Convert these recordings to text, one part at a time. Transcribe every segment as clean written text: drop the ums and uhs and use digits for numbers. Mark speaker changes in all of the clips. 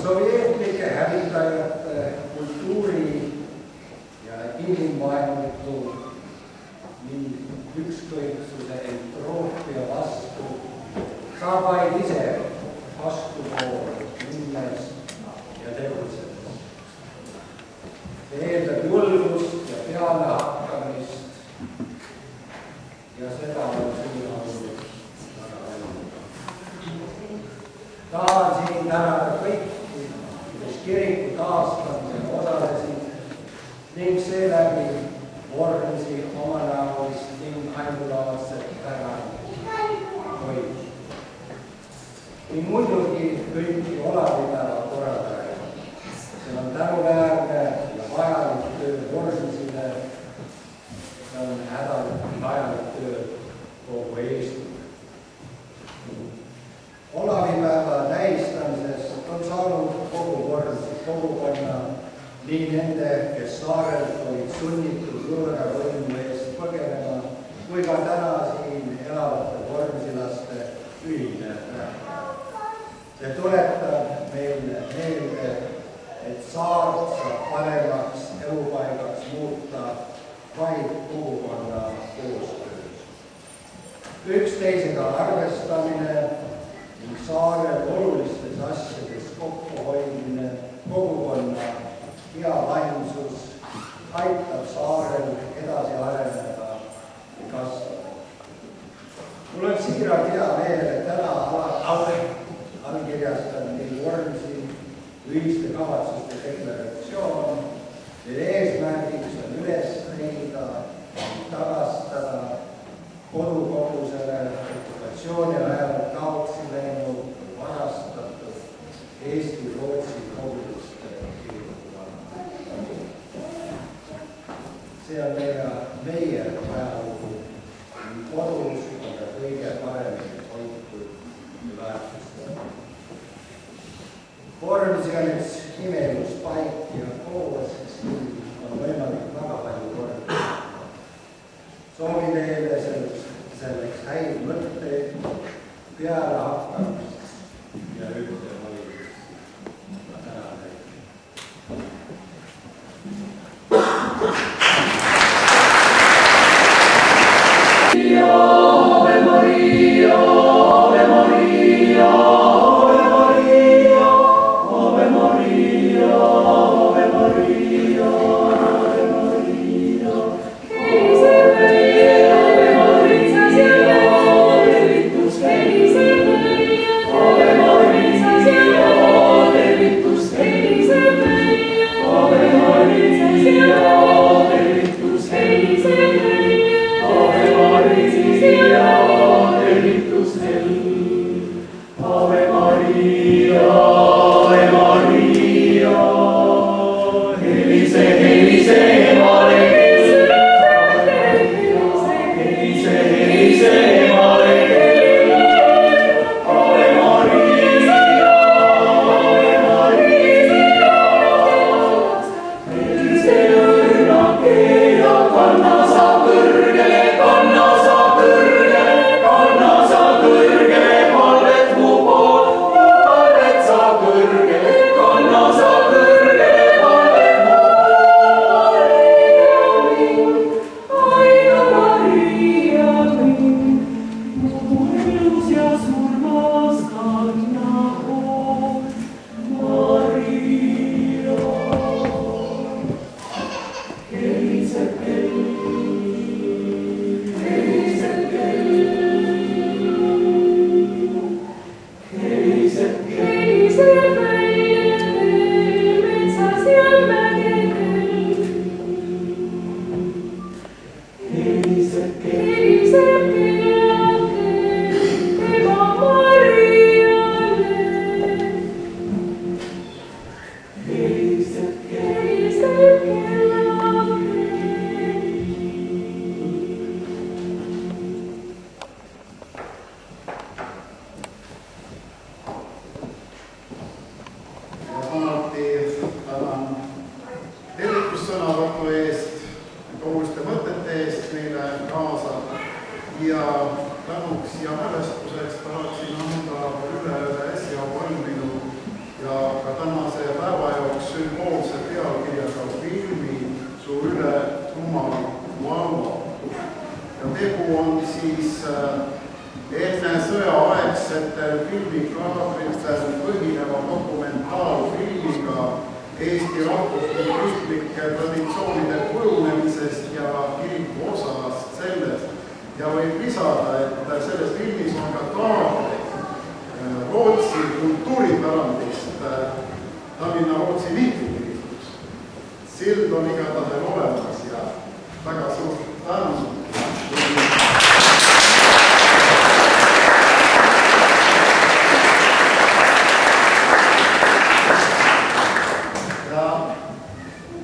Speaker 1: sovjeetlike hävitajate kultuuri ja inimvaenuliku ning ükskõiksuse entroopia vastu saab vaid ise vastupoole minnes ja tegutsedes. See eeldab julgust ja pealehakkamist ja seda on siin olnud väga palju. Tahan siin tänada kõiki, kes kiriku taastamisel osalesid ning seeläbi vormisi omanäolist ning ainulaadset pärandit hoidnud. Ning muidugi kõiki Olavipäeva korraldajaid. See on tänuväärne ja vajalik töö vormisile. See on hädavalt vajalik töö kogu Eestile. Olavipäeva tähistamisest on saanud kogu vormsi kogukonna, nii nende, kes saarelt olid sunnitud võõra võimu eest põgenema, kui ka täna siin elavate vormsilaste ühine päev. See tuletab meile meelde, et saart saab paremaks elupaigaks muuta vaid kogukonna koostöös. Üksteisega arvestamine ning saarel olulistes asjades kokkuhoidmine, kogukonna hea vaimsus aitab saarel edasi areneda ja kasvada. Mul on siiralt hea meel, et täna allkirjastan nii vormsi ühiste kavatsuste deklaratsioon, mille eesmärgiks on üles leida ning tagastada kodukogusele okupatsiooni ajal kaotsi läinud varastatud Eesti-Rootsi koguduste kirikuvana. See on meie ajalugu ning kodus on ka kõige paremini hoitud ja väärtustatud. Vormsi on üks imelus paik ja koos siin on võimalik väga palju korda. Soovin teile selleks häid mõtteid, peale hakkamist ja ühte hoidmist. Ma tänan teid. Ave Maria, Ave Maria, Ave Maria, Ave Maria, Ave Maria, Ave Maria.
Speaker 2: ja tänuks ja mälestuseks tahaksin anda üle äsja valminud ja ka täna enne sõjaaegsetel filmikaadritel põhineva dokumentaalfilmiga Eesti rahvuslike traditsioonide kujunemisest ja kiriku osast sellest. Ja võib lisada, et selles filmis on ka kaadreid Rootsi kultuuripärandist Tallinna-Rootsi liitukirikus. Sild on igatahes olemas ja väga suur tänu. Ja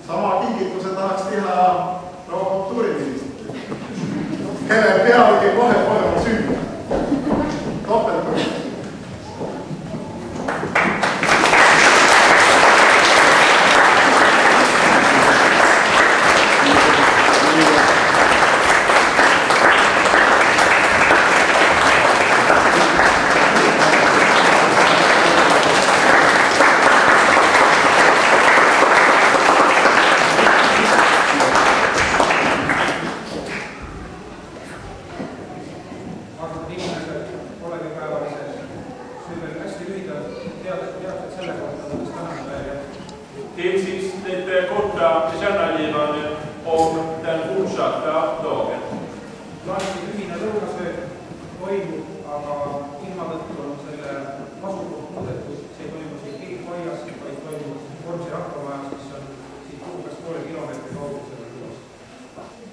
Speaker 2: sama kingituse tahaks teha proua kultuuriministrile, kelle pealegi kohe on süüa. Topeltõus.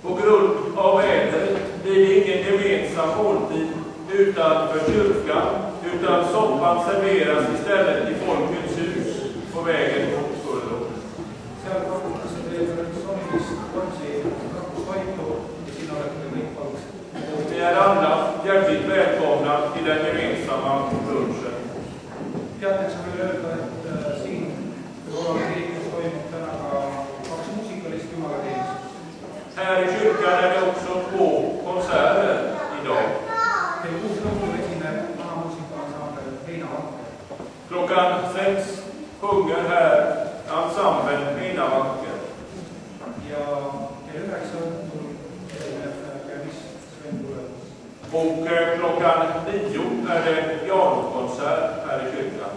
Speaker 3: På grund av vädret blir det ingen gemensam måltid utanför kyrkan, utan soppan serveras istället i Folkets hus på vägen mot Skullo. Ni är alla hjärtligt välkomna till den gemensamma lunchen.
Speaker 4: Teateks võin öelda, et siin Jumala kirikus toimub täna ka 2 muusikalist jumalateenistust.
Speaker 3: Här i kyrkan är det också 2 konserter idag.
Speaker 4: Kell 6 õhtul esineb vanamuusikaansambel Heinavakk.
Speaker 3: Klockan 6 sjunger här ensemblen Heinavakk.
Speaker 4: Ja kell 9 õhtul esineb pianist Sven Tulemus.
Speaker 3: Och klockan 9 är det pianokonsert här i kyrkan.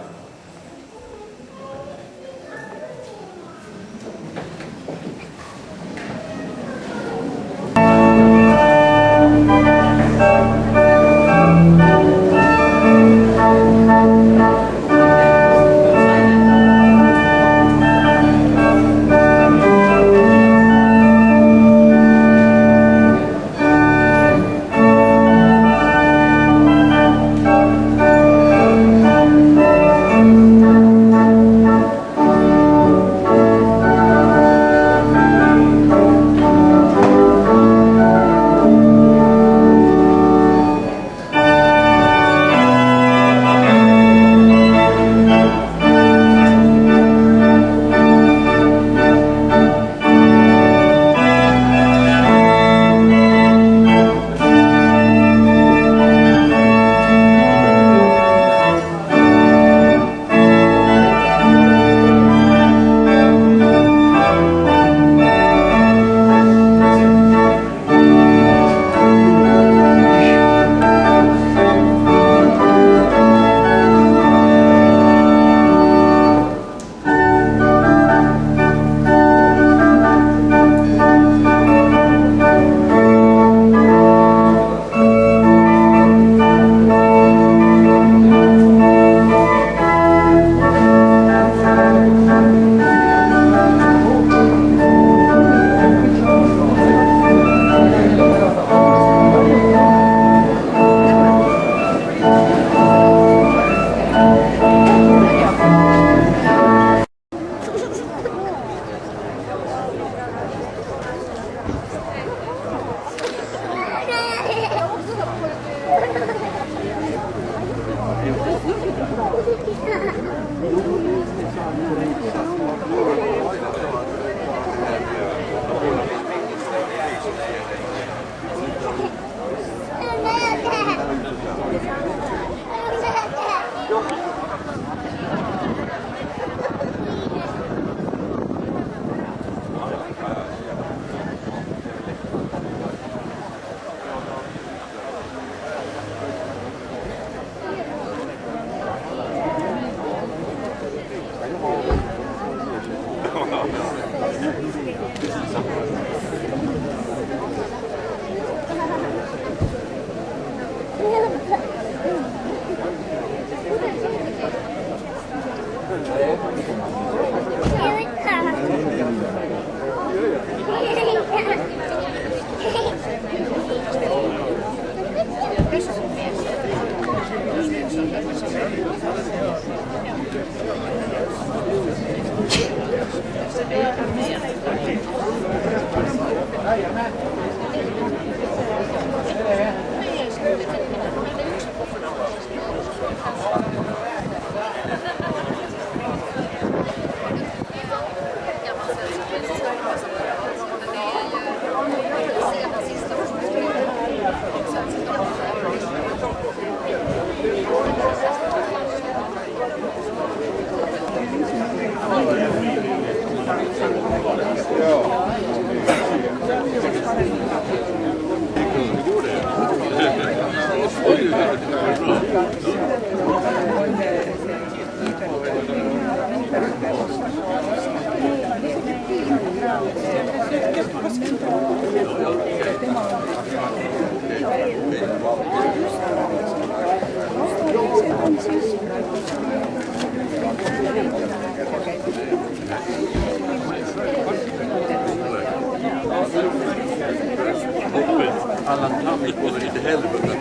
Speaker 5: Alla namnet går inte heller på det.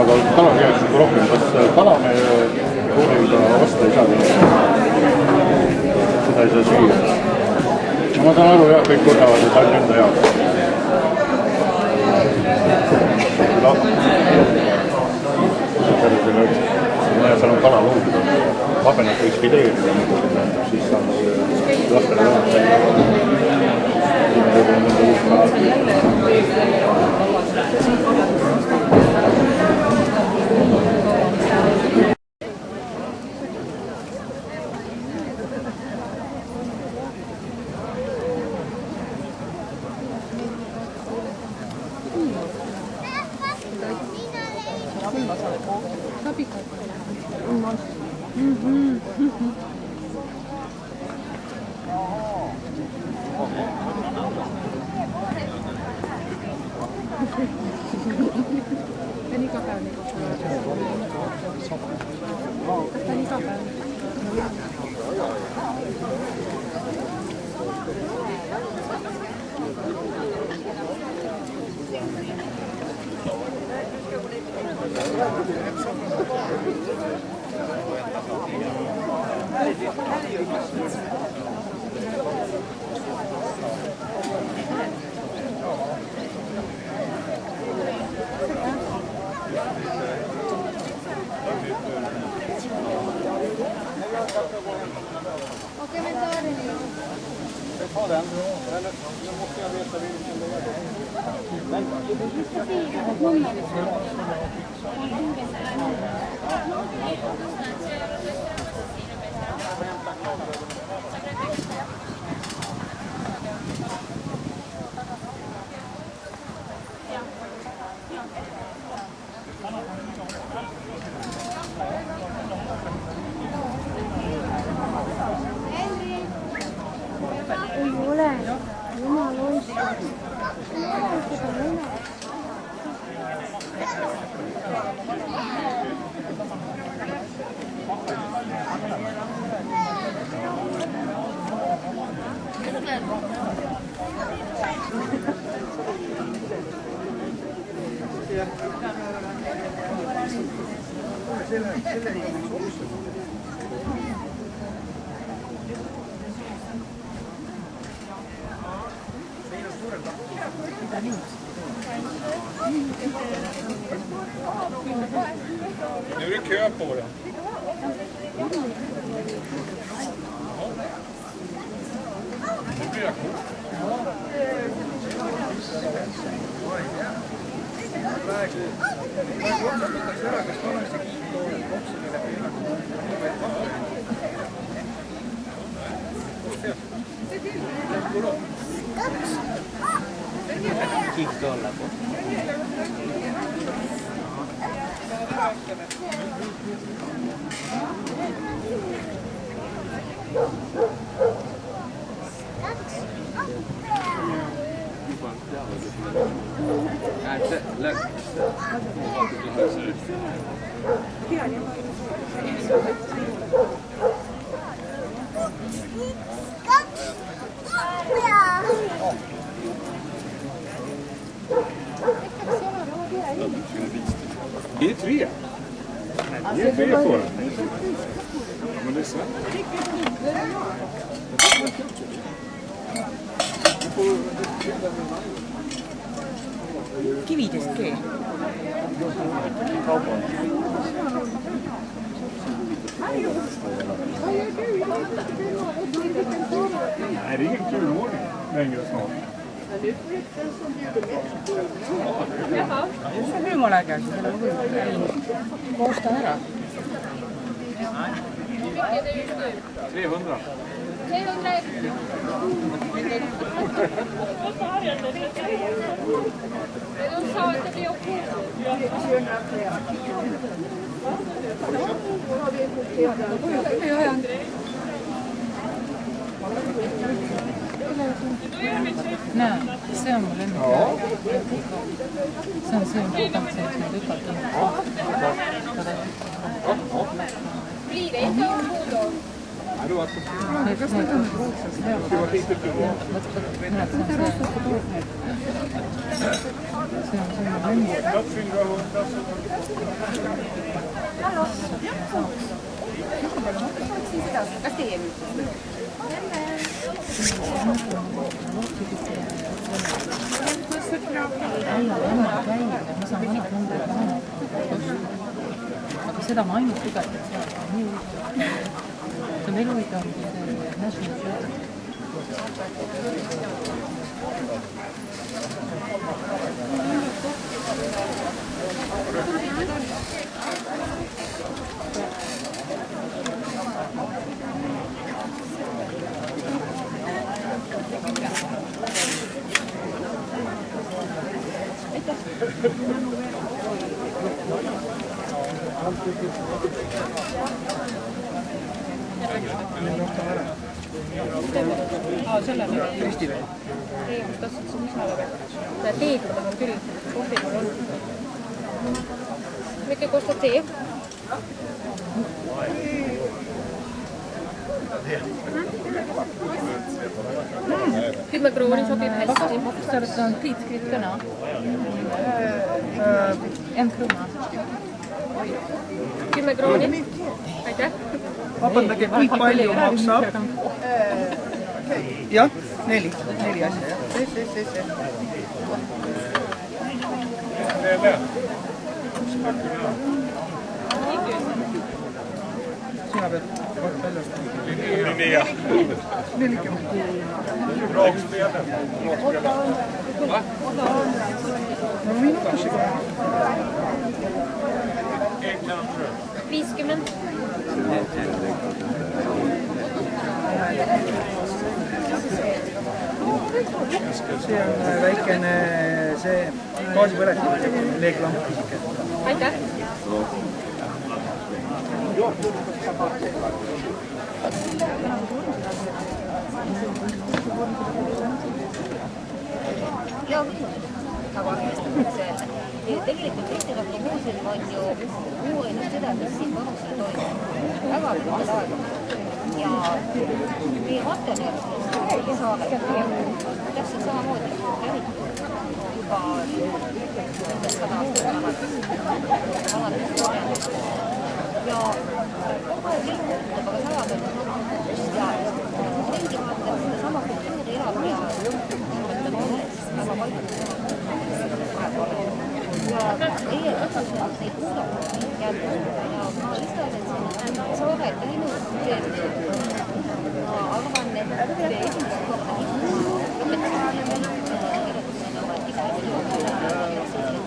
Speaker 2: Aga kala käiks nagu rohkem, kas kala me kooliga vastu ei saa? Seda ei saa süüa. Ma saan aru, jah, kõik võtavad, et ainult enda jaoks. Seal on kalaluud. Vabenat võiks fileerida, siis saab lastele
Speaker 3: Nu är det kö på det. Nu blir jag kort.
Speaker 5: Kiitos olla.
Speaker 3: Det är 3. Det är 3 på den. Men det är svårt.
Speaker 6: Kividest ke?
Speaker 3: Nej, det är ingen kul ordning längre snart.
Speaker 6: Hur många kanske? Kosta här då?
Speaker 3: 300.
Speaker 7: 300. De sa att det blir
Speaker 6: Nej, se om det
Speaker 3: Ja.
Speaker 6: sen ser vi att det ser ut
Speaker 7: blir det inte ombord då?
Speaker 6: aga seda ma ainult lugesin, et see on nii huvitav. See on veel huvitav, see National Geographic. Selle Kristi veel. Ei, ma tahtsin siin lisada veel. Teed ma tahan küll. Kohvi mul on. Mikä kostab tee? 10 krooni sobib hästi. Kas te on Priit täna? En krona.
Speaker 7: 10 krooni. Aitäh.
Speaker 8: Vabandage, kui palju maksab? Jah, 4 asja, jah. See. Sina pead väljast. 40. No minuutisse ka.
Speaker 7: 50.
Speaker 8: See on väikene gaasipõletamine, leeglamp.
Speaker 7: Aitäh.
Speaker 9: Joo, tegelikult Vestirahva muuseum on ju uurinud seda, mis siin Võrusel toimub. Väga pikad aega. Ja meie materjalidest saarel täpselt samamoodi juba 100 aastat. ja kogu aeg liigutab, aga samal ajal ja ringi vaadates sedasama kultuuri elab ja mõtleb olles väga palju ja eile õppuselt neid kuulata jätkub ja ma ise olen siin Soomet teinud ma arvan, et esimest korda lõpetasin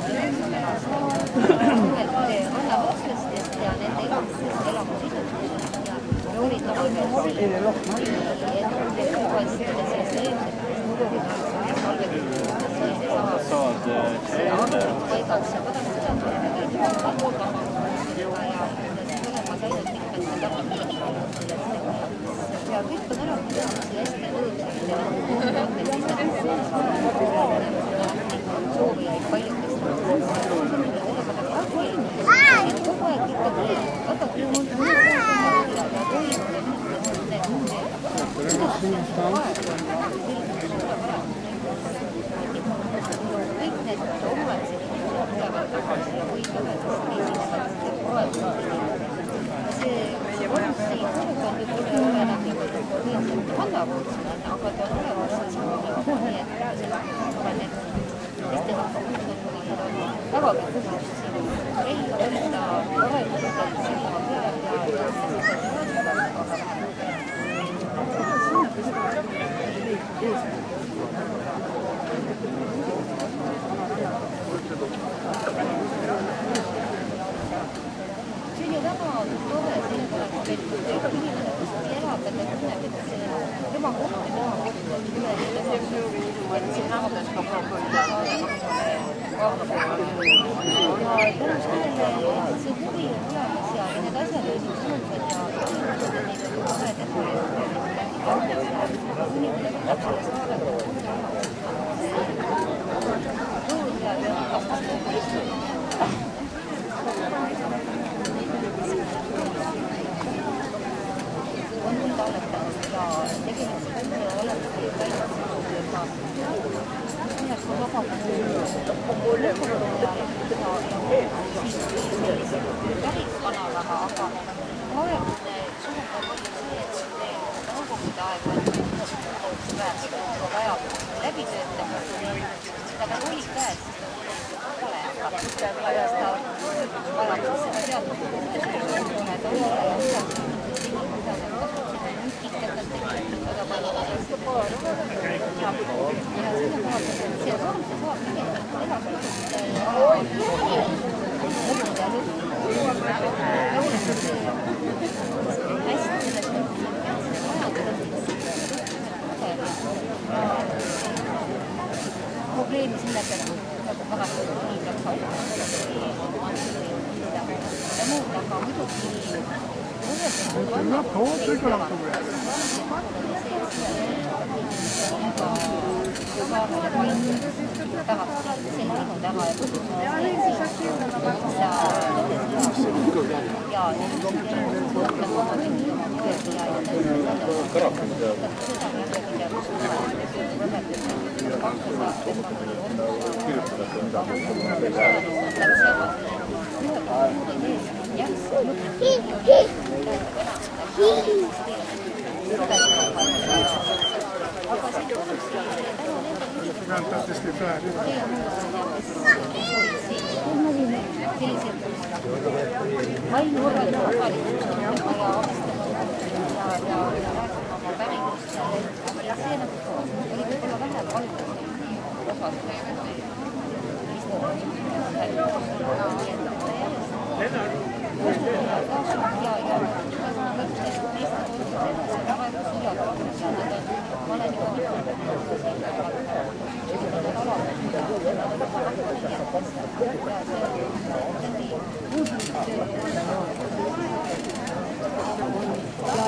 Speaker 9: kirjutasin oma Anna Võrslastest ja nende elamusisust ja me olitame ja kõik on ära hästi soovijaid paljudest kogu aeg ikkagi väga kõik need omavalitsused tulevad tagasi ja võitlevad see kogukond võib-olla ei ole enam niimoodi vannavuutsune, aga ta on olemas nii et Eesti rahva kogukond on väga kõrgus siin ei võtta arenguselt silma peal ja see on ju väga tore, sellepärast et inimene elab, et ta tunneb, et tema koht ja tema koht on üle et see naabrus ka ja tänu sellele, et see huvi on olemas ja need asjad on mõnusad ja on mind alletanud ja tegelikult on olemas õnneks on päris vanalaga, aga vaevune suhtumine oli see, et nõukogude aeg on vajab läbitöötamist, aga ta oli käes, pole aga ta vajab seda teatud probleemi sellega, et nagu pärast nii peaks ja muud, aga muidugi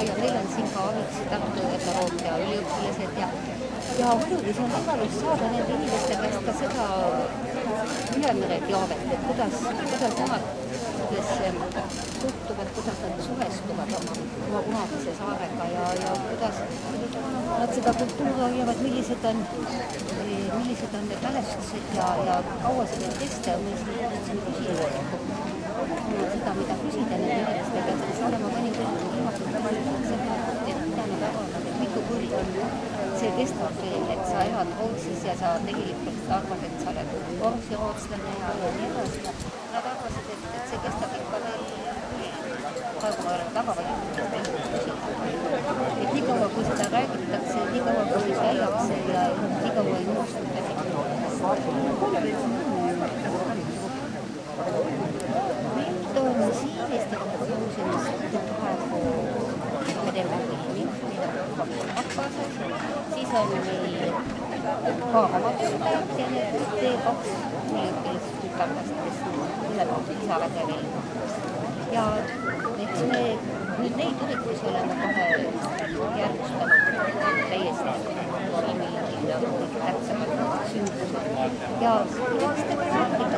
Speaker 9: ja meil on siin ka abiks Tartu Tehnoloogia üliõpilased ja muidugi see on võimalus saada nende inimeste käest ka seda ülemere teavet, et kuidas nemad kes suhtuvad, kuidas nad suhestuvad oma kunagise saarega ja kuidas nad seda kultuuri hoiavad, millised on need mälestused ja kaua see võib kesta ja meil siin küsida seda, mida küsida nende inimeste käest, kes olema mõnikord viimased seda, et mida nad arvavad, et mitu põlve see kestab veel, et sa elad Rootsis ja sa tegelikult arvad, et sa oled rootslane ja nii edasi. Nad arvasid, et see kestab ikka veel praegu ma olen väga palju et nii kaua, kui seda räägitakse, nii kaua, kui käiakse ja nii kaua ei nõustuda. Nüüd on Siilist ja muuseumist praegu me teeme filmi, mida rahvased. Siis on meil ka oma töötajad ja need T2 üliõpilastütarlast, kes tuleb lisaväge veel. Ja eks me nüüd neid üritusi oleme kohe järgustanud täiesti filmilegi nagu kõige tähtsamad sündmused. Ja lastega rääkides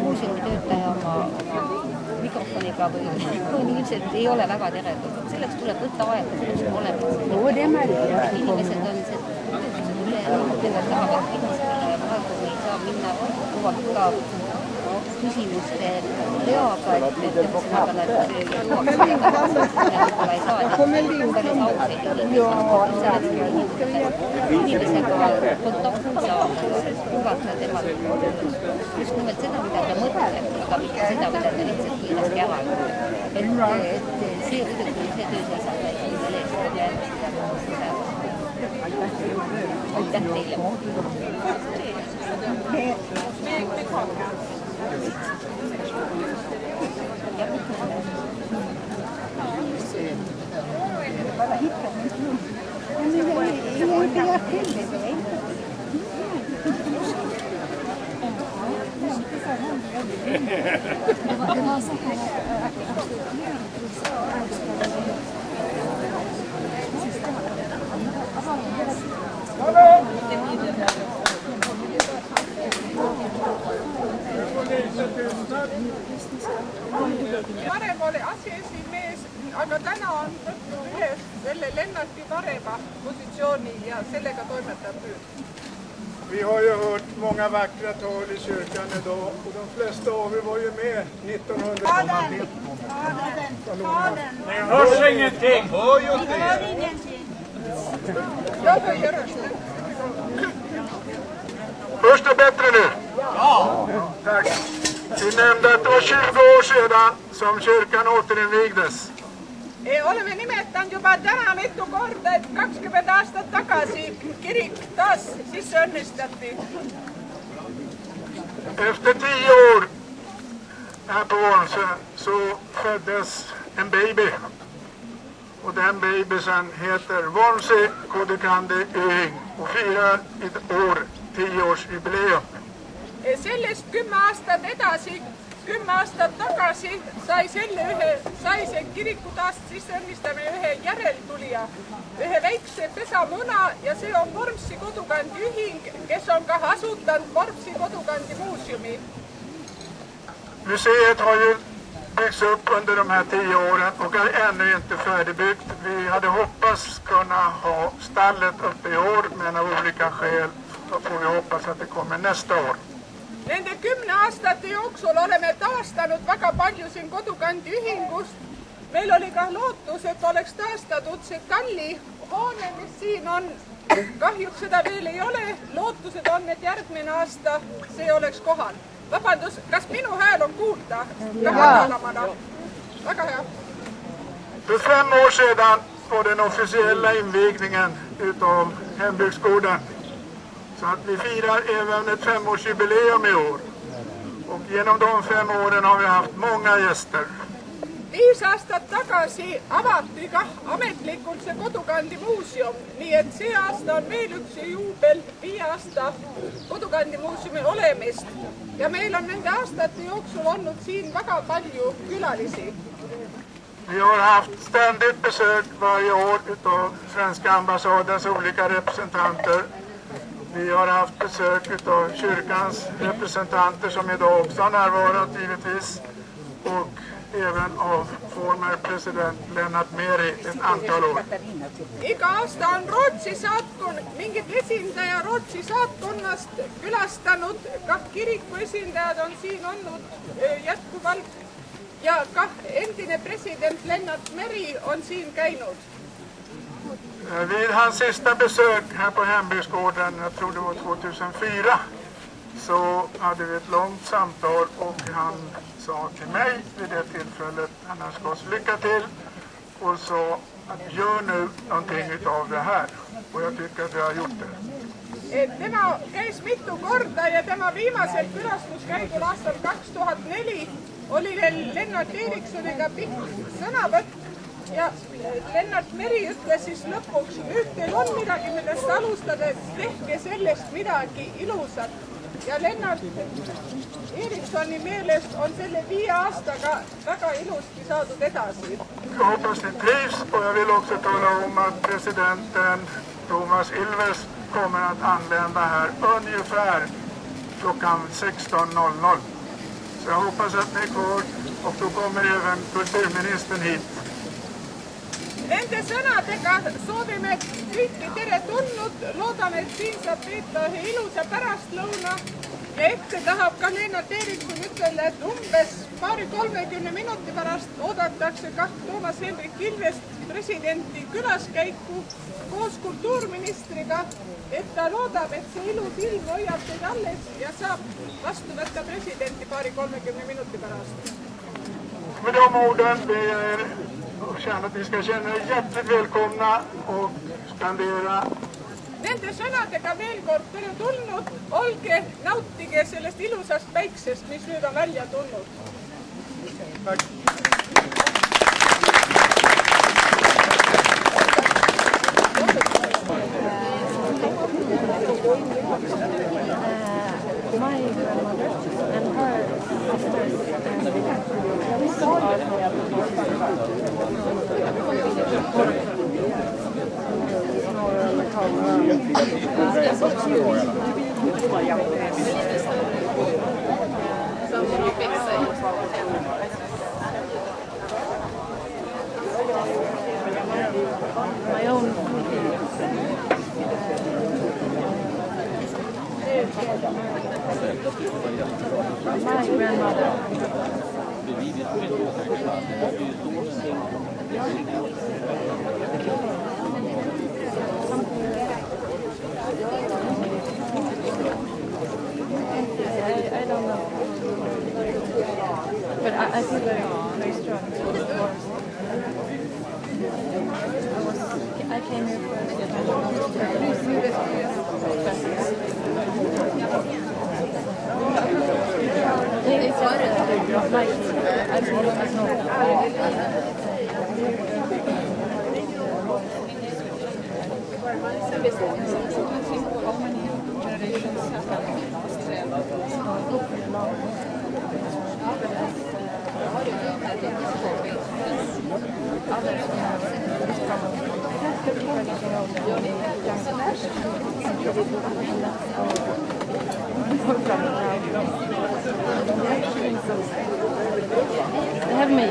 Speaker 9: muuseumitöötaja oma mikrofoniga või ilmselt ei ole väga teretulnud. Selleks tuleb võtta aega, selleks on olemas. Inimesed on see üle tahavad kinniskella ja praegu ei saa minna ka küsimuste reaga, et ühesõnaga nad juoks aega ja võib-olla ei saa päris auseid inimesega kontakti saada, kuulata temalt just nimelt seda, mida ta mõtleb, aga mitte seda, mida ta lihtsalt kiiresti ära ütleb. Et see muidugi, see töö seisab selle eest ja aitäh teile.
Speaker 10: Varem oli aseesimees, aga täna on võtnud ühe selle Lennarti Vareva positsiooni ja sellega toimetab nüüd.
Speaker 11: Vi har ju hört många vackra tal i kyrkan idag och de flesta av er var ju med 1900.
Speaker 3: Det hörs ingenting!
Speaker 10: Jag höjer rösten.
Speaker 11: Hörs det bättre nu? Ja! Tack. Vi nämnde att det var 20 år sedan som kyrkan återinvigdes.
Speaker 10: Oleme nimetanud juba täna mitu korda, et 20 aastat tagasi kirik taas sisse õnnistati.
Speaker 11: Efter 10 år här på Vonsö så föddes en baby. Och den babysen heter Vonsö Kodikandi Ying och firar i år 10-årsjubileum.
Speaker 10: Sellest 10 aastat edasi, 10 aastat tagasi sai see kiriku taas sisse õnnistamine ühe järeltulija, ühe väikse pesamõna ja see on Vormsi Kodukandi Ühing, kes on ka asutanud Vormsi Kodukandi muuseumi.
Speaker 11: Museet har ju byggts upp under de här 10 åren och är ännu inte färdigbyggt. Vi hade hoppats kunna ha stallet uppe i år, men av olika skäl så får vi hoppas att det kommer nästa år.
Speaker 10: Nende 10 aastate jooksul oleme taastanud väga palju siin Kodukandi Ühingust. Meil oli ka lootus, et oleks taastatud see Talli hoone, mis siin on. Kahjuks seda veel ei ole. Lootused on, et järgmine aasta see oleks kohal. Vabandus, kas minu hääl on kuulda? Väga hea.
Speaker 11: För 5 år sedan var den officiella invigningen utav hembygdsgården. Så att vi firar även ett 5-årsjubileum i år. Och genom de 5 åren har vi haft många gäster.
Speaker 10: 5 aastat tagasi avati ka ametlikult see Kodukandi muuseum, nii et see aasta on veel üks juubel 5 aasta Kodukandi muuseumi olemist. Ja meil on nende aastate jooksul olnud siin väga palju külalisi.
Speaker 11: Vi har haft ständigt besök varje år av svenska ambassadens olika representanter. Vi har haft besök av kyrkans representanter som idag också har närvarat givetvis. Och även av former president Lennart Meri ett antal år.
Speaker 10: Iga aasta on Rootsi saatkond, mingid esindaja Rootsi saatkonnast külastanud, kah kiriku esindajad on siin olnud jätkuvalt ja kah endine president Lennart Meri on siin käinud.
Speaker 11: Vid hans sista besök här på hembygdsgården, jag tror det var 2004, så hade vi ett långt samtal och han sa till mig vid det tillfället, han önskade oss lycka till och sa att gör nu någonting utav det här. Och jag tycker att vi har gjort det.
Speaker 10: Tema käis mitu korda ja tema viimasel külastuskäigul aastal 2004 oli Lennart Ericssoniga pikk sõnavõtt ja Lennart Meri ütles siis lõpuks, nüüd teil on midagi, millest alustada, tehke sellest midagi ilusat. Ja Lennart Ericssoni meelest on selle 5 aastaga väga ilusti saadud edasi.
Speaker 11: Jag hoppas ni trivs och jag vill också tala om att presidenten Thomas Ilves kommer att anlända här ungefär klockan 16:00. Så jag hoppas att ni är kvar och då kommer även kulturministern hit.
Speaker 10: Nende sõnadega soovime kõiki tere tulnud, loodame, et siin saab veeta ühe ilusa pärastlõuna ja ette tahab ka Lennart Ericsson ütelda, et umbes 20-30 minuti pärast oodatakse ka Toomas Hendrik Ilvest presidenti külaskäiku koos kultuurministriga, et ta loodab, et see ilus ilm hoiab teid alles ja saab vastu võtta presidenti 20-30 minuti pärast.
Speaker 11: Med de orden känner att ni ska känna er hjärtligt välkomna och spendera.
Speaker 10: Nende sõnadega veel kord tere tulnud, olge, nautige sellest ilusast päiksest, mis nüüd on välja tulnud.
Speaker 9: My grandmother and her my own my grandmother. I don't know. But I feel very strong. I came here They have me.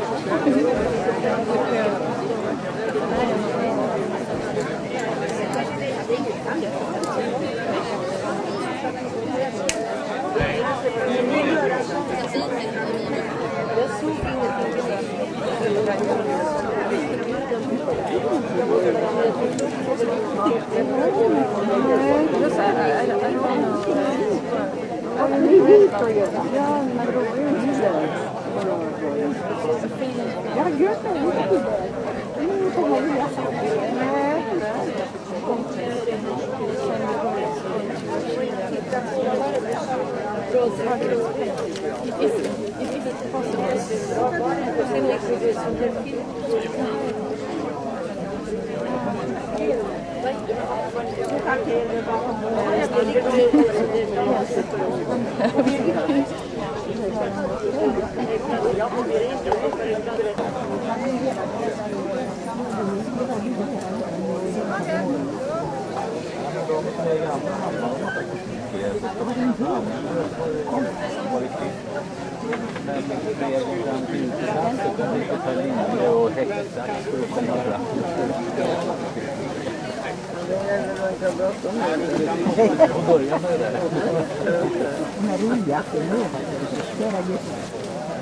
Speaker 5: Det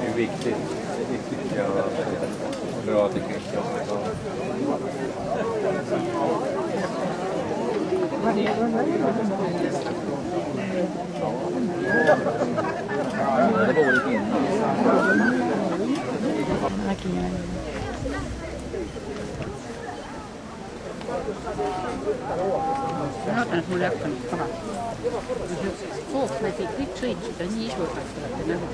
Speaker 5: är viktigt. Det är viktigt att göra bra tekniker. Det var lite innan.
Speaker 6: Ma vaatan, et mul ei hakanud pahasti. Koosmeid kõik sõitsid ja nii suureks olete näha.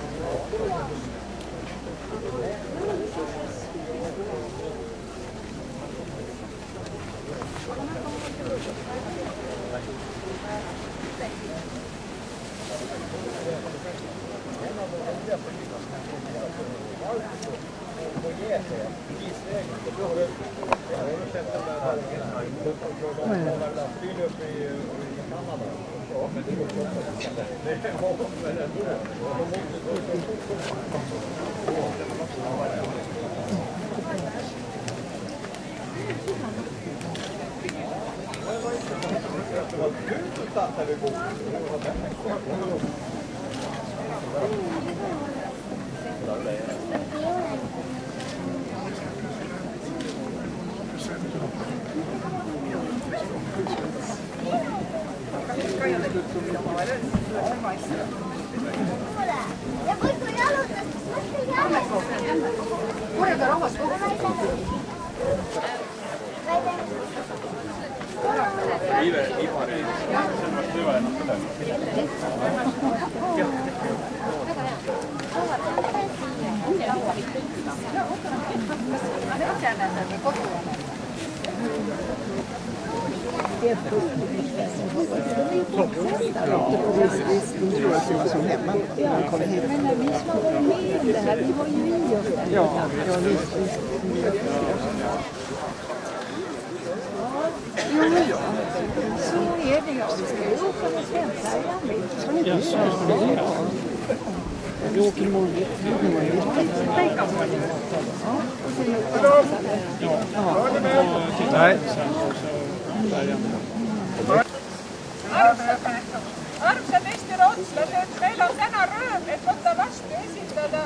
Speaker 10: Armsad Eesti rootslased, meil on täna rõõm, et võtta vastu esitada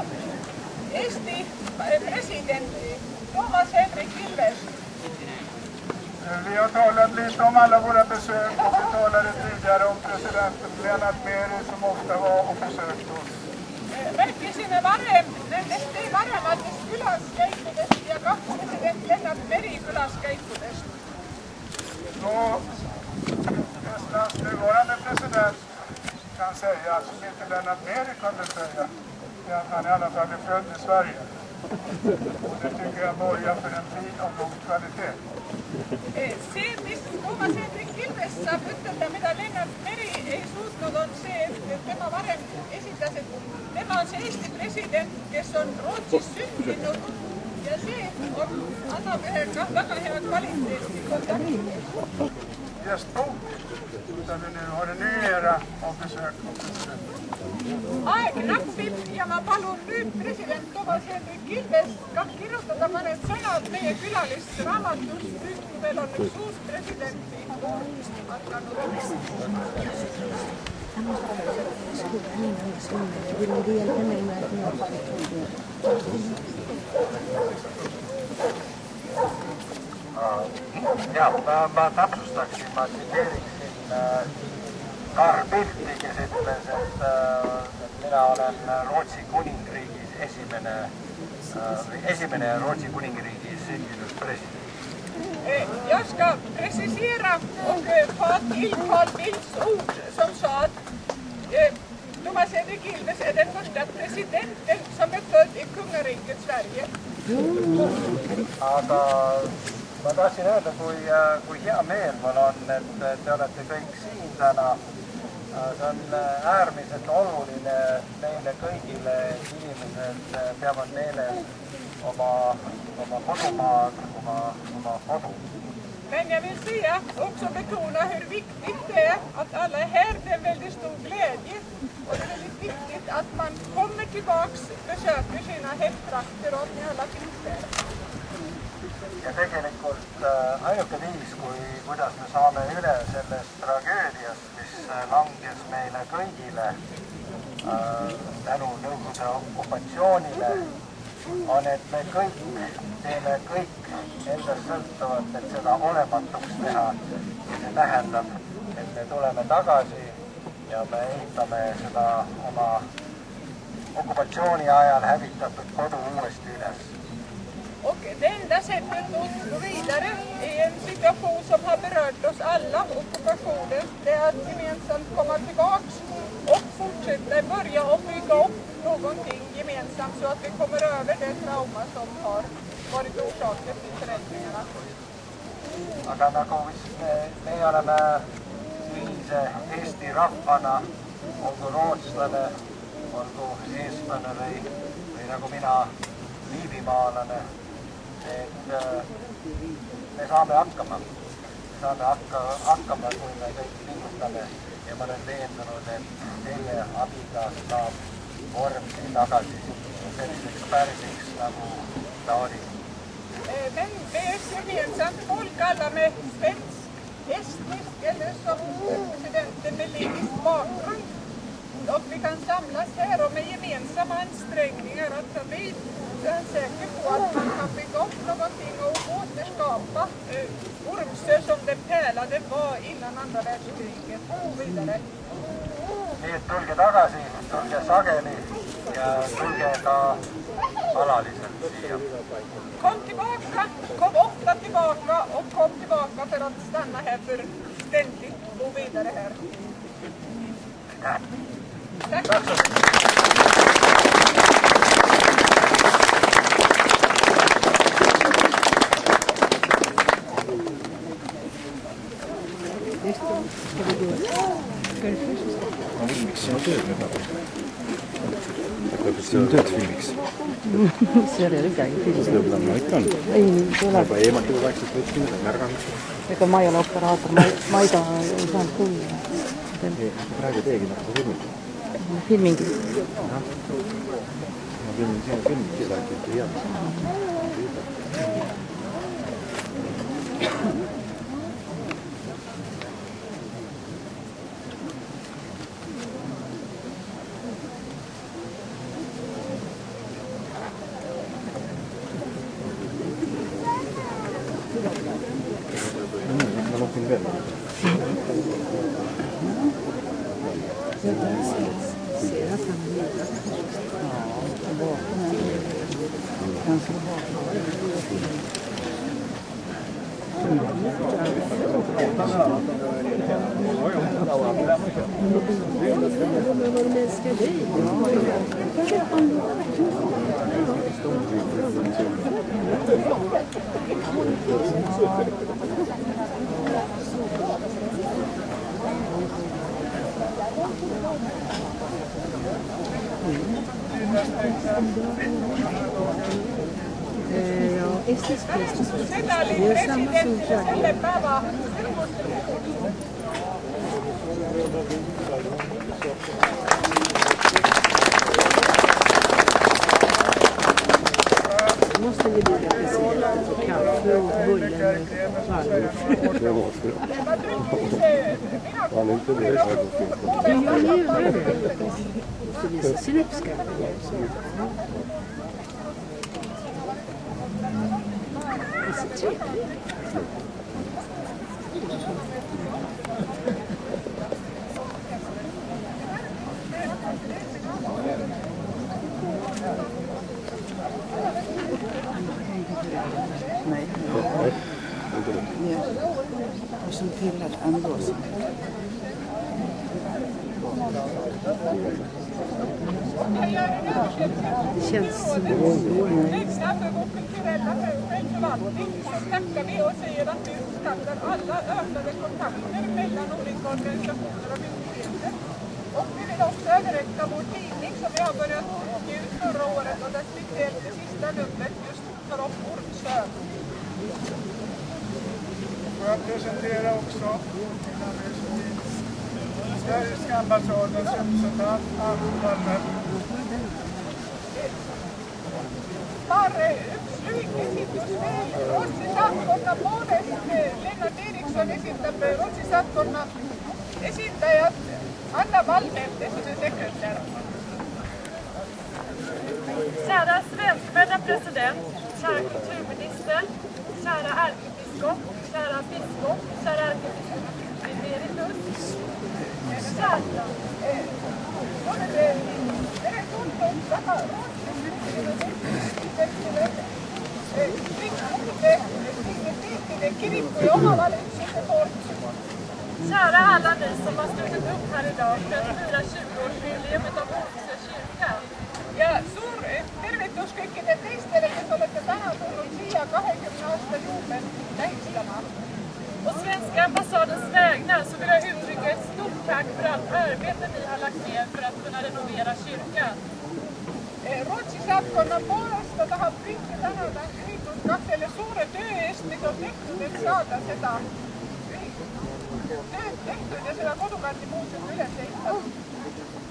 Speaker 10: Eesti presidenti Toomas Hendrik Ilves.
Speaker 11: Vi har talat lite om alla våra besök och vi talade tidigare om presidenten Lennart Meri som ofta var och besökte oss.
Speaker 10: Rääkisime varem nendest varematest külaskäikudest ja ka president Lennart Meri külaskäikudest.
Speaker 11: Estlands nuvarande president kan säga att som inte Lennart Meri kunde säga att han i alla fall är född i Sverige. Och det tycker jag borgar för en fin och god kvalitet.
Speaker 10: See, mis Toomas Hendrik Ilves saab ütelda, mida Lennart Meri ei suutnud, on see, et tema varem esitas, et tema on see Eesti president, kes on Rootsis sündinud ja see annab ühe väga hea kvaliteeti kontakti.
Speaker 11: Gästbok, där vi nu har en ny era av besök och besök.
Speaker 10: Aeg napib ja ma palun nüüd president Toomas Hendrik Ilves ka kirjutada mõned sõnad meie külalisraamatust, nüüd kui meil on üks uus presidenti hakanud.
Speaker 11: Ja, mä täpsustaksin, mä tsiteeriksin Karl Pilti, kes ütles, et mina olen Rootsi kuningriigis esimene Rootsi kuningriigis sündinud president.
Speaker 10: Jag ska precisera och få till Carl Bildts ord som sa att Toomas Hendrik Ilves är den första presidenten som är född i kungariket Sverige.
Speaker 11: Aga ma tahtsin öelda, kui hea meel mul on, et te olete kõik siin täna
Speaker 12: see on äärmiselt oluline meile kõigile, inimesed peavad meeles oma kodumaad, oma kodu.
Speaker 10: Men jag vill säga, också betona hur viktigt det är att alla är här. Det är en väldigt stor glädje. Och det är väldigt viktigt att man kommer tillbaks, besöker sina hemtrakter och att ni alla finns där.
Speaker 12: Ja tegelikult ainuke viis, kuidas me saame üle sellest tragöödiast, mis langes meile kõigile tänu Nõukogude okupatsioonile, on, et me kõik teeme kõik endast sõltuvat, et seda olematuks teha. See tähendab, et me tuleme tagasi ja me ehitame seda oma okupatsiooni ajal hävitatud kodu uuesti üles.
Speaker 10: Och det enda sättet att gå vidare i en situation som har berört oss alla, ockupationen, det är att gemensamt komma tillbaks och fortsätta börja och bygga upp någonting gemensamt så att vi kommer över det trauma som har varit orsaken till förändringarna.
Speaker 12: Aga nagu me oleme ühise Eesti rahvana, olgu rootslane, olgu eestlane või nagu mina, liibimaalane, et me saame hakkama. Me saame hakkama, kui me kõik pingutame ja ma olen veendunud, et teie abiga saab vormi tagasi selliseks pärsiks, nagu ta oli.
Speaker 10: Men det är gemensamt folk, alla med svensk, estnisk eller som presidenten med libysk bakgrund. Och vi kan samlas här och med gemensamma ansträngningar att ta vid. Jag är säker på att man kan bygga upp någonting och återskapa Ormsö som den pärlade var innan andra världskriget och vidare.
Speaker 12: Nii et tulge tagasi, tulge sageli ja tulge ka alaliselt siia.
Speaker 10: Kom tillbaka, kom ofta tillbaka och kom tillbaka för att stanna här för ständigt och vidare här.
Speaker 12: Tack.
Speaker 10: Tack.
Speaker 2: See on tööd filmiks.
Speaker 6: See oli midagi filmi.
Speaker 2: Seda peab ma ikka on.
Speaker 6: Ei, tule.
Speaker 2: Juba eemalt vaikselt võtsin, märganud.
Speaker 6: Ega ma ei ole operaator, ma ei saanud tulla.
Speaker 2: Praegu teegi nagu filmid.
Speaker 6: Filmingi.
Speaker 2: Ma filmin sinu filmid, seda äkki hea. Ma lopin veel.
Speaker 10: Seda oli president selle päeva
Speaker 6: Måste vi bygga precis kaffe och bullen
Speaker 2: Han är inte det.
Speaker 6: Jag gör det. Måste visa sin uppskattning. Nej. Och som pillar ändå. Det känns som
Speaker 10: för vår kulturella självförvaltning så tackar vi och säger att vi uppskattar alla ökade kontakter mellan olika organisationer och myndigheter. Och vi vill också överräcka vår tidning som vi har börjat ge ut förra året och där speciellt det sista numret just tar upp Ormsön.
Speaker 11: Får jag presentera också Sveriges ambassadens representant Ann Palmer.
Speaker 10: Mar yksityisesitys Ruotsin saatkunnan puolesta Lennart Eriksson esitab Ruotsin saatkunnan esindajat Anna Valmelt, esimene sekretär.
Speaker 7: Kära svenskvända president, kära kulturminister, kära ärkebiskop, kära biskop, kära ärkebiskop emeritus, kära.
Speaker 10: Tere tulnud väga Rootsi kiriku ja omavalitsuse poolt.
Speaker 7: Kära alla ni som har slutit upp här idag för att fira 20-årsjubileet av Ormsö kyrka.
Speaker 10: Ja suur tervitus kõikide teistele, kes olete täna tulnud siia 20 aasta juubelt tähistama.
Speaker 7: Och svenska ambassadens vägnar så vill jag uttrycka ett stort tack för allt arbete ni har lagt ner för att kunna renovera kyrkan.
Speaker 10: Ruotsin saatkunnan puolesta tahab kõiki tänada ühitust selle suure töö eest, mis on tehtud, et saada seda tööd tehtud ja seda kodukandimuuseumi üles ehitatud.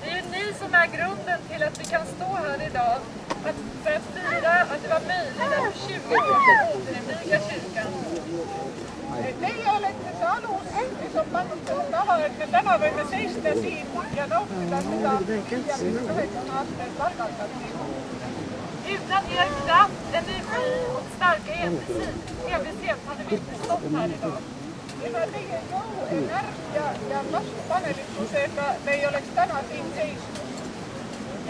Speaker 7: Det är ni som är grunden till att vi kan stå här idag för att fira att det var möjligt att för 20 år sedan återinviga kyrkan.
Speaker 10: Teie olete see alus, mis on pannud selle tava, et me täna võime seista siin ja nautida seda, mis 20 aastat algatati.
Speaker 7: Utan er kraft, energi och starka envishet hade vi inte stått här idag.
Speaker 10: Ilma teie jõu, energia ja vastupanelikkusega me ei oleks täna siin seisnud.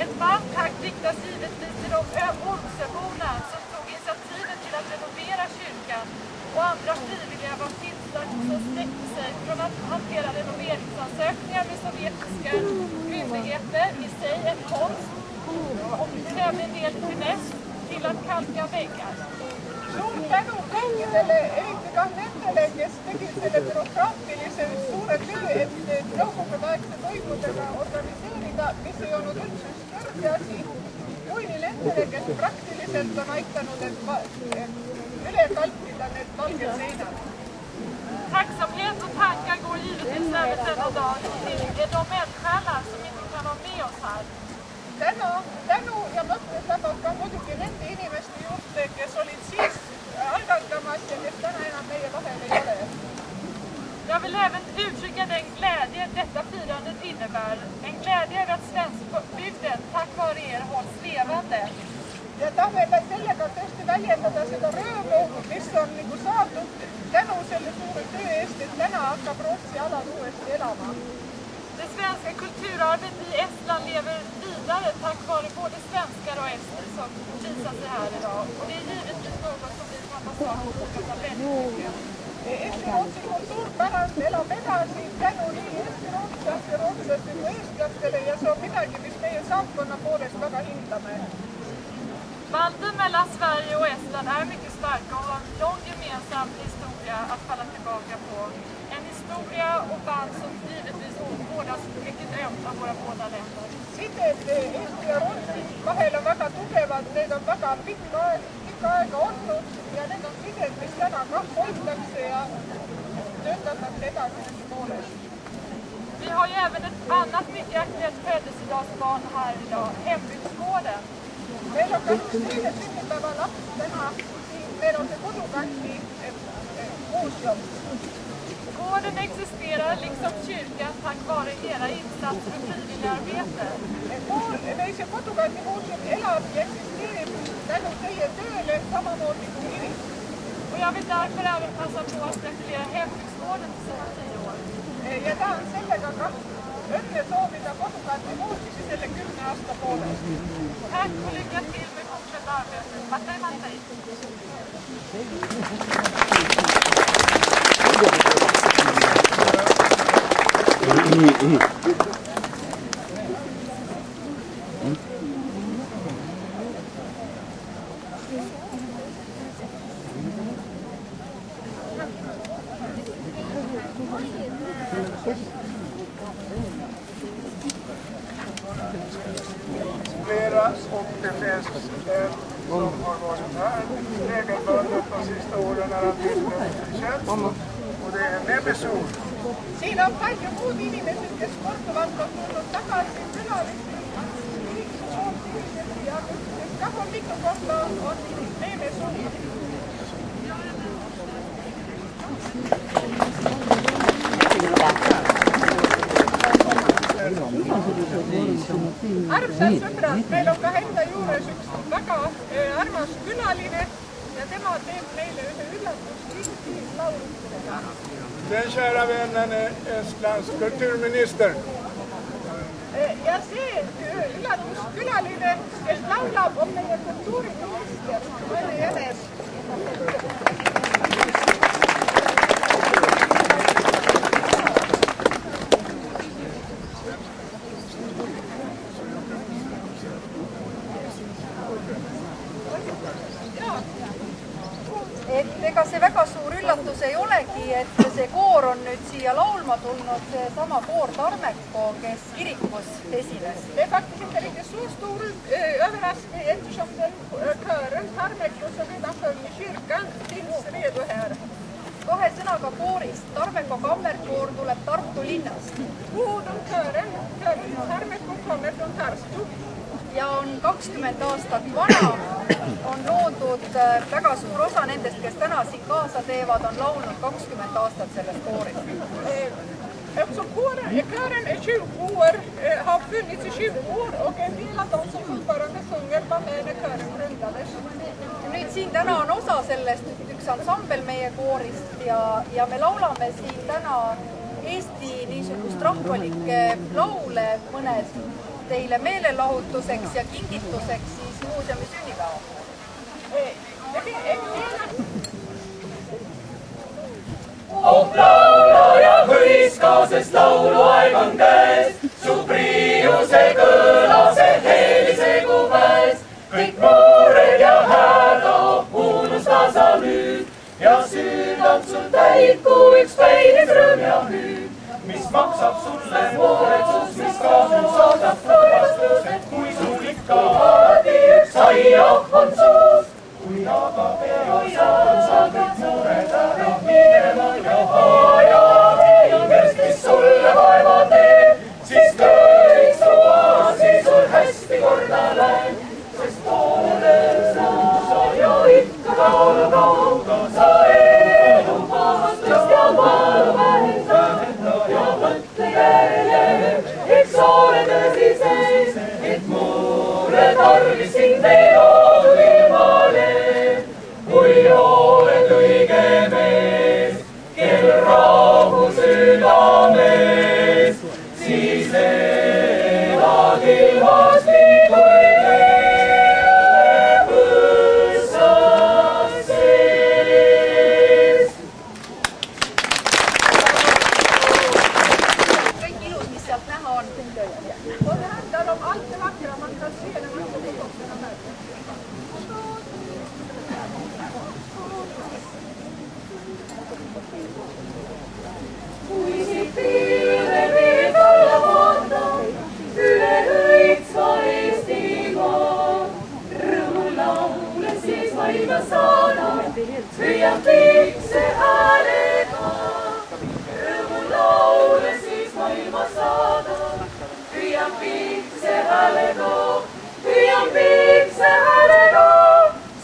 Speaker 7: Ett varmt tack riktas givetvis till de Ormsöborna som tog initiativet till att renovera kyrkan och andra frivilliga var tillsatt som sträckte sig från att hantera renoveringsansökningar med sovjetiska myndigheter, i sig en konst, och krävde en del finess till att kalka väggar.
Speaker 10: Suur tänu kõikidele, eriti ka nendele, kes tegid selle bürokraatilise suure töö, et nõukogudeaegse toimudega organiseerida, mis ei olnud üldse kerge asi, kuni nendele, kes praktiliselt on aitanud, et üle kalpida need valged seinad.
Speaker 7: Tacksamhet och tankar går givetvis även denna dag till de eldsjälar som inte kan vara med oss här.
Speaker 10: Tänu ja mõttes lähevad ka muidugi nende inimeste juurde, kes olid siis algatamas ja kes täna enam meie vahel ei ole.
Speaker 7: Jag vill även uttrycka den glädje detta firandet innebär. En glädje över att svenskbygden tack vare er hålls levande.
Speaker 10: Ja tahame sellega tõesti väljendada seda rõõmu, mis on saadud tänu selle suure töö eest, et täna hakkab Rootsi alal uuesti elama.
Speaker 7: Det svenska kulturarvet i Estland lever vidare tack vare både svenskar och ester som visar sig här idag. Och det är givetvis något som vi som ambassad uppskattar väldigt mycket.
Speaker 10: Eesti-Rootsi kultuurpärand elab edasi tänu nii eesti-rootslaste, rootslaste kui eestlastele ja see on midagi, mis meie saatkonna poolest väga hindame.
Speaker 7: Banden mellan Sverige och Estland är mycket starka och har en lång gemensam historia att falla tillbaka på. En historia och band som givetvis vårdas mycket ömt av våra båda länder.
Speaker 10: Sidet Eesti ja Rootsi vahel on väga tugevad, need on väga pikka aega olnud ja need on sided, mis täna kah hoitakse ja töötatakse edasi nende poolest.
Speaker 7: Vi har ju även ett annat mycket aktuellt födelsedagsbarn här idag, Hembygdsgården.
Speaker 10: Meil on kahjuks teine sünnipäevalaps täna, meil on see kodukandi muuseum.
Speaker 7: Gården existerar liksom kyrkan tack vare era insatser och frivilligarbete.
Speaker 10: See kodukandi muuseum elab ja eksisteerib tänu teie tööle samamoodi kui kirik.
Speaker 7: Och jag vill därför även passa på att gratulera Hembygdsgården till sina 10 år.
Speaker 10: Ja tahan sellega ka õnne soovida kodukandi muuseumi selle 10 aasta poolest.
Speaker 7: Tack och lycka till med fortsatt arbete. Matej, Matej.
Speaker 11: det finns en som har varit här regelbundet de sista åren när han tillträdde sin tjänst. Och det är Nebesur.
Speaker 10: Siin on palju muud inimesed, kes korduvalt on tulnud tagasi külalisi. Ja kes ka hommikupolla on Nebesur. Armsad sõbrad, meil on ka enda juures üks väga armas külaline ja tema teeb meile ühe üllatuslisti lauludega.
Speaker 11: Den kära vännen är Estlands kulturminister.
Speaker 10: Ja see üllatuskülaline, kes laulab, on meie kultuuriminister Mari Jänes.
Speaker 13: Et ega see väga suur üllatus ei olegi, et see koor on nüüd siia laulma tulnud, see sama koor Tarmeko, kes kirikus esines.
Speaker 10: Det är faktiskt inte riktigt så stor överraskning eftersom den kören Tarmeko som redan sjöng i kyrkan finns redo här.
Speaker 13: Kahe sõnaga koorist. Tarmeko kammerkoor tuleb Tartu linnast.
Speaker 10: Ord om kören Tarmeko kommer från Tartu.
Speaker 13: Ja on 20 aastat vana, on loodud väga suur osa nendest, kes täna siin kaasa teevad, on laulnud 20 aastat selles kooris.
Speaker 10: Eftersom kören är 20 år, har funnits i 20 år och en del av de som fortfarande sjunger var med när kören grundades.
Speaker 13: Nüüd siin täna on osa sellest üks ansambel meie koorist ja me laulame siin täna Eesti niisugust rahvalikke laule mõned teile meelelahutuseks ja kingituseks siis muuseumi sünnipäeva.
Speaker 14: Oh laulaja hõiska, sest lauluaeg on käes, su priiuse kõla see heelisegu päes. Kõik muured ja häda unusta sa nüüd ja südam sul täiku üks päivis rõõm ja hüüd. Mis maksab sulle muretsus, mis kaasel saadab vabastus, et kui sul ikka alati üks aiah on suus. Kui aga peo saad, sa kõik mured ära minema ja aja kes, kes sulle vaeva teeb, siis kõik su aasi sul hästi korda läheb, sest poolel sa ja ikka kauga sa elu pahastust ja maalu vähendad. Ja mõtle järele, eks ole tõsi seis, et mulle tarvis sind ei ole ilmale. Kui oled õige mees, kel rahu südames, siis elad ilmas nii kui võõsas sees.
Speaker 13: Kõik ilus, mis sealt näha on.
Speaker 10: Tal on allt det vackra man kan se när man kommer upp den här.
Speaker 14: Kui siit pilve peegalla vaatan, üle õitsva Eestimaa, rõõmul laule siis maailma saadan, püüan piikse häälega. Rõõmul laule siis maailma saadan, püüan piikse häälega, püüan piikse häälega,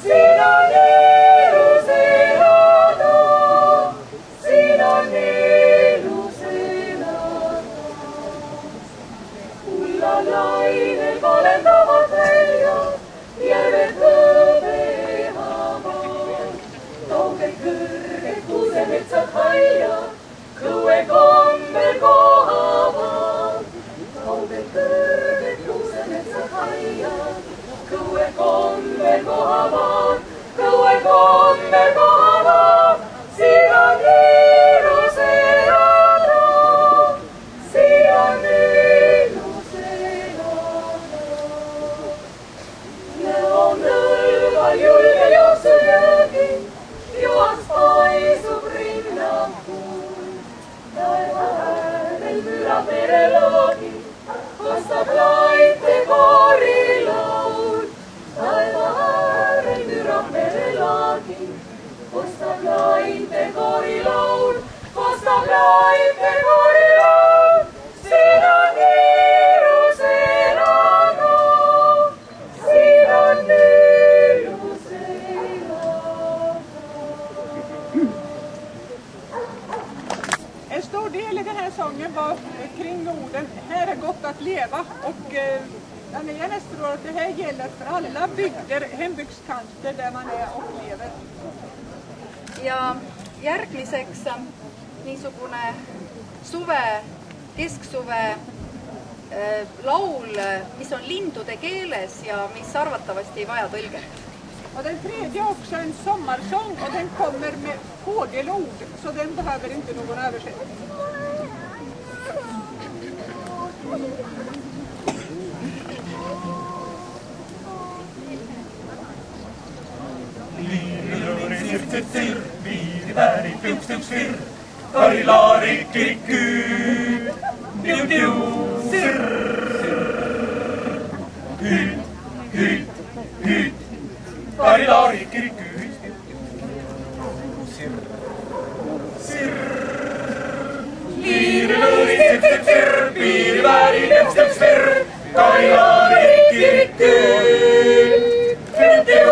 Speaker 14: siin on elus elada, siin on elus elada. Kulla lainel valendavad väljad, järved hõbehamad, kauged kõrged kuusemetsad haljad, kõue kombel kohavad. Kauged kõrged kuusemetsad haljad, kõue kombel kohavad, kõue kombel kohavad. Siin on elus elada, siin on elus elada. Nõon nõlval julge jooksujöögi, joast paisub rinnakul. Taeva äärel mürab mereloogi, kostab laite koorilaul. kostab laite koorilaul, kostab laite koorilaul, siin on ilus elada, siin on ilus elada.
Speaker 10: En stor del i den här sången var kring orden här är gott att leva, och jag nästan tror att det här gäller för alla bygder, hembygdskanter där man är och lever.
Speaker 13: Ja järgmiseks niisugune kesksuve laul, mis on lindude keeles ja mis arvatavasti ei vaja tõlget.
Speaker 10: Och den tredje också en sommarsång, och den kommer med fågelord, så den behöver inte någon översättning.
Speaker 14: Viiriväri, piuks-piuks-virr, Karilaari kiriküüd, piu-piu, sirr, hüüd, hüüd, hüüd, Karilaari kiriküüd, sirr, sirr, liirilõõri, sirr-sirr-sirr, Viiriväri, piuks-piuks-virr, Karilaari kiriküüd, piu-piu,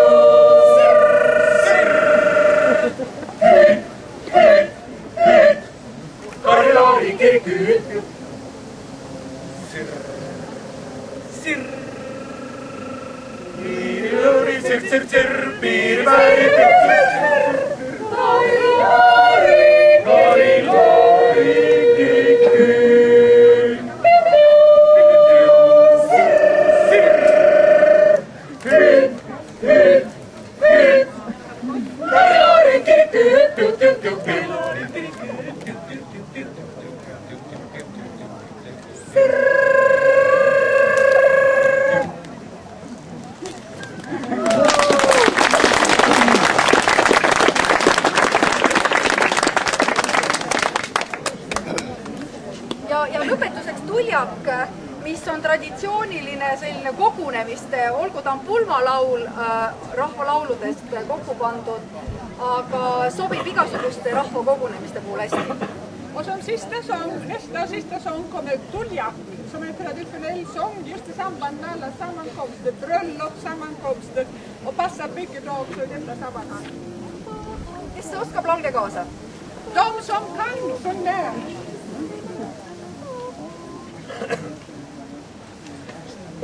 Speaker 14: Karilaari kiriküüd, sirr, sirr, liirilõõri, sirr-sirr-sirr, Viiriväri, piuks-piuks-virr, Karilaari kiriküüd, sirr, hüüd, hüüd, hüüd, Karilaari kiriküüd, piu-piu-piu-piu.
Speaker 13: Ja lõpetuseks tuljak, mis on traditsiooniline selline kogunemiste, olgu ta on pulmalaul rahvalauludest kokku pandud, aga sobib igasuguste rahvakogunemiste puhul hästi.
Speaker 10: Och som nästa sista sång kommer tuljak, som är en traditionell sång just i samband med alla sammankomster, bröllop, sammankomster, och passar mycket bra också i detta sammanhang.
Speaker 13: Kes oskab laulda kaasa?
Speaker 10: De som kan sjunga.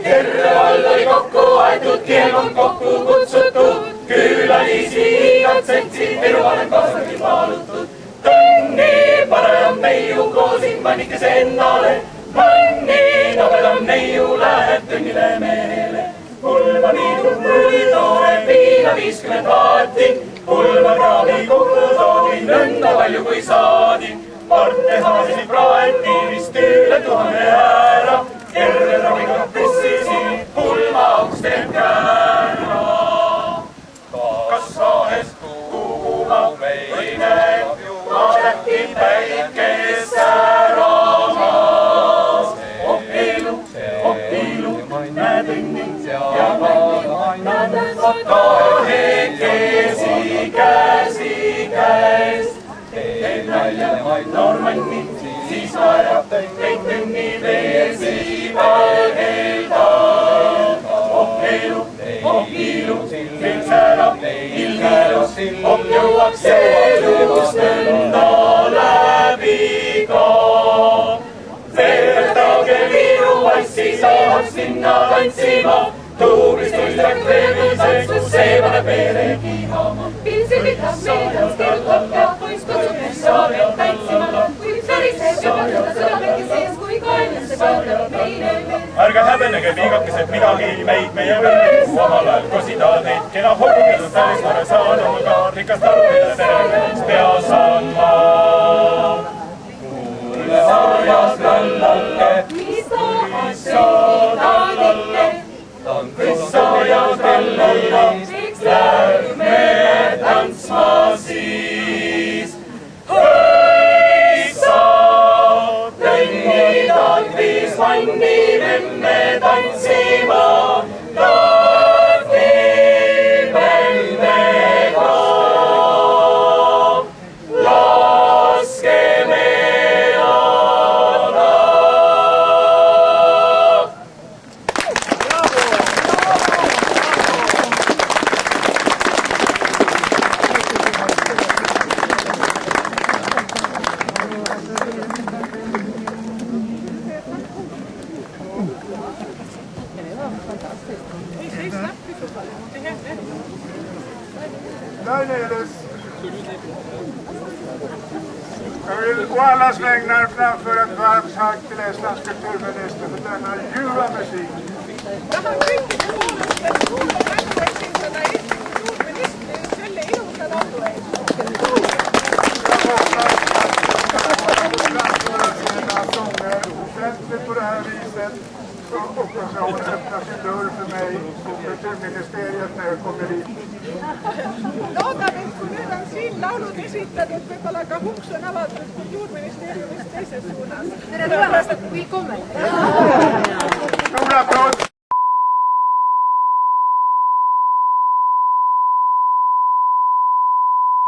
Speaker 14: Terve oli kokku aetud, kiel on kokku kutsutud, külalisi igat seltsi, elu olen kaasakin paalutud. Tõnni parem neiu koosin pannikese ennale, mõnni nobedam neiu läheb tõnnile meele. Pulma viidub puidore, viina 50 vaati, pulma kraavi kokku toodin, nõnda palju kui saadin. Parte haasisid praeti vist üle 1000 ära, terve raviga pissisin, pulma auksteen käärma. Kas sahes kuuma meile, vaadati päikes säramas. Oh ilu, näed õnni ja vanni, näed kahe käsi käes. Teed nalja Normanni, siis naerab teid tõnni veesi valgeldab. Oh ilu, kõik särab, ilgelus, jõuaks elust nõnda läbi ka. Veerdage viinu vassi, saaks minna tantsima, tuuris tuistak veemiseks, kus see paneb veere kihama. Pilsi pitab meeles, kirjutab ja poiss kutsub saame tantsima, kui säriseb ja pakkuda sõnamärgi sees, kui kaenlasse panevad meile. Ärge häbenege viigakesed midagi, meid meie võrniku omal ajal kosida neid, kena hobukil on päris vare saada oma kaart, rikast aru, mille peremees peas on maa. Kuule sarjas lallake, mis taadike, mis sarjas lallake, miks lähme tantsma siis. Hõissa, tõnnidad viis vanni vemme tantsima, tahti vemme ka.
Speaker 11: där nedes. Jag vill å allas vägnar framföra ett varmt tack till Estlands kulturminister för denna ljuva musik.
Speaker 10: Tahan kõikide kuulajate suure tänu esindada Eesti kultuurministrile selle ilusa laulu eest.
Speaker 11: Sånger offentligt på det här viset så hoppas jag hon öppnar sin dörr för mig på kulturministeriet när jag kommer dit.
Speaker 10: Loodan, et kui nüüd on siin laulud esitatud, võib-olla ka uks on avatud kultuurministeeriumist teises suunas.
Speaker 13: Tere tulemast, Willkommen!
Speaker 11: Stor applåd!